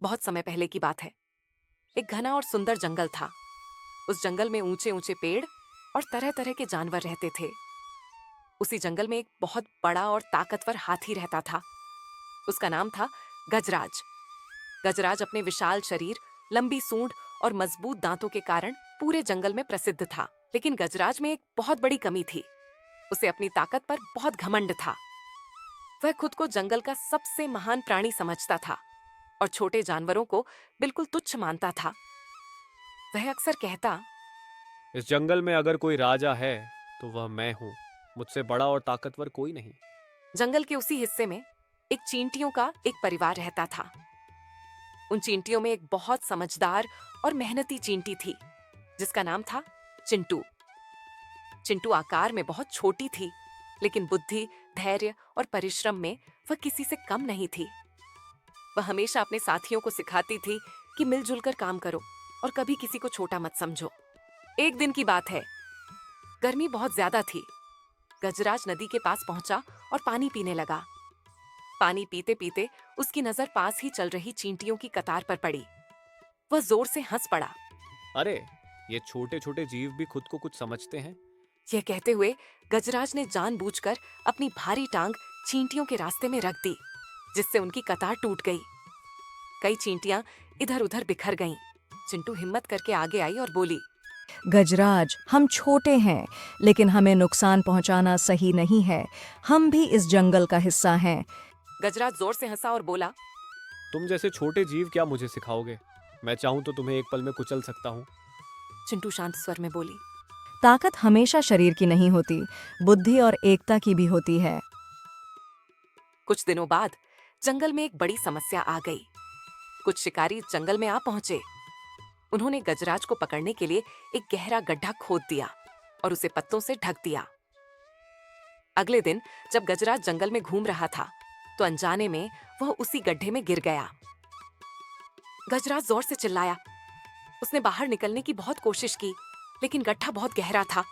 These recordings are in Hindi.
बहुत समय पहले की बात है। एक घना और सुंदर जंगल था। उस जंगल में ऊंचे ऊंचे पेड़ और तरह तरह के जानवर रहते थे। उसी जंगल में एक बहुत बड़ा और ताकतवर हाथी रहता था। उसका नाम था गजराज। गजराज अपने विशाल शरीर, लंबी सूंड और मजबूत दांतों के कारण पूरे जंगल में प्रसिद्ध था। लेकिन गजराज में एक बहुत बड़ी कमी थी। उसे अपनी ताकत पर बहुत घमंड था। वह खुद को जंगल का सबसे महान प्राणी समझता था और छोटे जानवरों को बिल्कुल तुच्छ मानता था। वह अक्सर कहता, इस जंगल में अगर कोई राजा है तो वह मैं हूँ। मुझसे बड़ा और ताकतवर कोई नहीं। जंगल के उसी हिस्से में एक चींटियों का एक परिवार रहता था। उन चींटियों में एक बहुत समझदार और मेहनती चींटी थी जिसका नाम था चिंटू। चिंटू आकार में बहुत छोटी थी, लेकिन बुद्धि, धैर्य और परिश्रम में वह किसी से कम नहीं थी। वह हमेशा अपने साथियों को सिखाती थी कि मिलजुल कर काम करो और कभी किसी को छोटा मत समझो। एक दिन की बात है। गर्मी बहुत ज्यादा थी। गजराज नदी के पास पहुंचा और पानी पीने लगा। पानी पीते पीते उसकी नजर पास ही चल रही चींटियों की कतार पर पड़ी। वह जोर से हंस पड़ा। अरे, ये छोटे छोटे जीव भी खुद को कुछ समझते हैं। यह कहते हुए गजराज ने जानबूझकर अपनी भारी टांग चींटियों के रास्ते में रख दी, जिससे उनकी कतार टूट गई। कई चींटियां इधर उधर बिखर गईं। चिंटू हिम्मत करके आगे आई और बोली, गजराज, हम छोटे हैं, लेकिन हमें नुकसान पहुंचाना सही नहीं है। हम भी इस जंगल का हिस्सा हैं। गजराज जोर से हंसा और बोला, तुम जैसे छोटे जीव क्या मुझे सिखाओगे? मैं चाहूं तो तुम्हें एक पल में कुचल सकता हूँ। चिंटू शांत स्वर में बोली, ताकत हमेशा शरीर की नहीं होती, बुद्धि और एकता की भी होती है। कुछ दिनों बाद जंगल में एक बड़ी समस्या आ गई। कुछ शिकारी जंगल में आ पहुंचे। उन्होंने गजराज को पकड़ने के लिए एक गहरा गड्ढा खोद दिया और उसे पत्तों से ढक दिया। अगले दिन जब गजराज जंगल में घूम रहा था, तो अनजाने में वह उसी गड्ढे में गिर गया। गजराज जोर से चिल्लाया। उसने बाहर निकलने की बहुत कोशिश की, लेकिन गड्ढा बहुत गहरा था।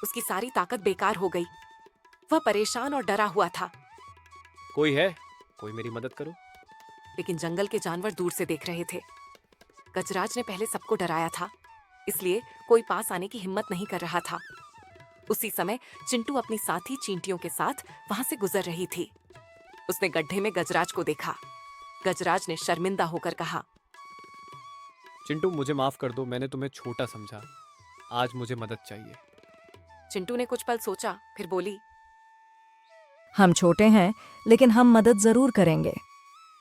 उसकी सारी ताकत बेकार हो गई। वह परेशान और डरा हुआ था। कोई है? कोई मेरी मदद करो। लेकिन जंगल के जानवर दूर से देख रहे थे। गजराज ने पहले सबको डराया था, इसलिए कोई पास आने की हिम्मत नहीं कर रहा था। उसी समय चिंटू अपनी साथी चींटियों के साथ वहां से गुजर रही थी। उसने गड्ढे में गजराज को देखा। गजराज ने शर्मिंदा होकर कहा, चिंटू, मुझे माफ कर दो, मैंने तुम्हें छोटा समझा। आज मुझे मदद चाहिए। चिंटू ने कुछ पल सोचा, फिर बोली, हम छोटे हैं, लेकिन हम मदद जरूर करेंगे।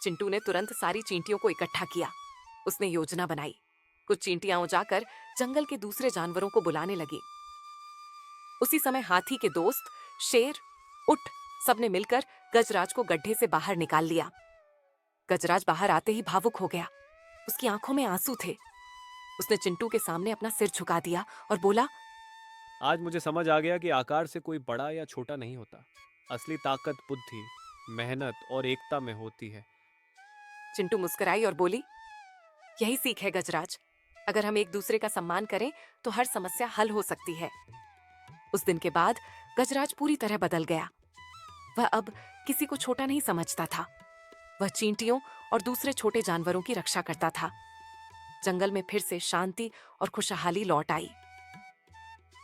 चिंटू ने तुरंत सारी चींटियों को इकट्ठा किया। उसने योजना बनाई। कुछ चींटियां जाकर जंगल के दूसरे जानवरों को बुलाने लगी। उसी समय हाथी के दोस्त शेर, ऊंट सबने मिलकर गजराज को गड्ढे से बाहर निकाल लिया। गजराज बाहर आते ही भावुक हो गया। उसकी आंखों में आंसू थे। उसने चिंटू के सामने अपना सिर झुका दिया और बोला, आज मुझे समझ आ गया कि आकार से कोई बड़ा या छोटा नहीं होता। असली ताकत बुद्धि, मेहनत और एकता में होती है। चिंटू मुस्कुराई और बोली, यही सीख है गजराज। अगर हम एक दूसरे का सम्मान करें तो हर समस्या हल हो सकती है। उस दिन के बाद गजराज पूरी तरह बदल गया। वह अब किसी को छोटा नहीं समझता था। वह चींटियों और दूसरे छोटे जानवरों की रक्षा करता था। जंगल में फिर से शांति और खुशहाली लौट आई।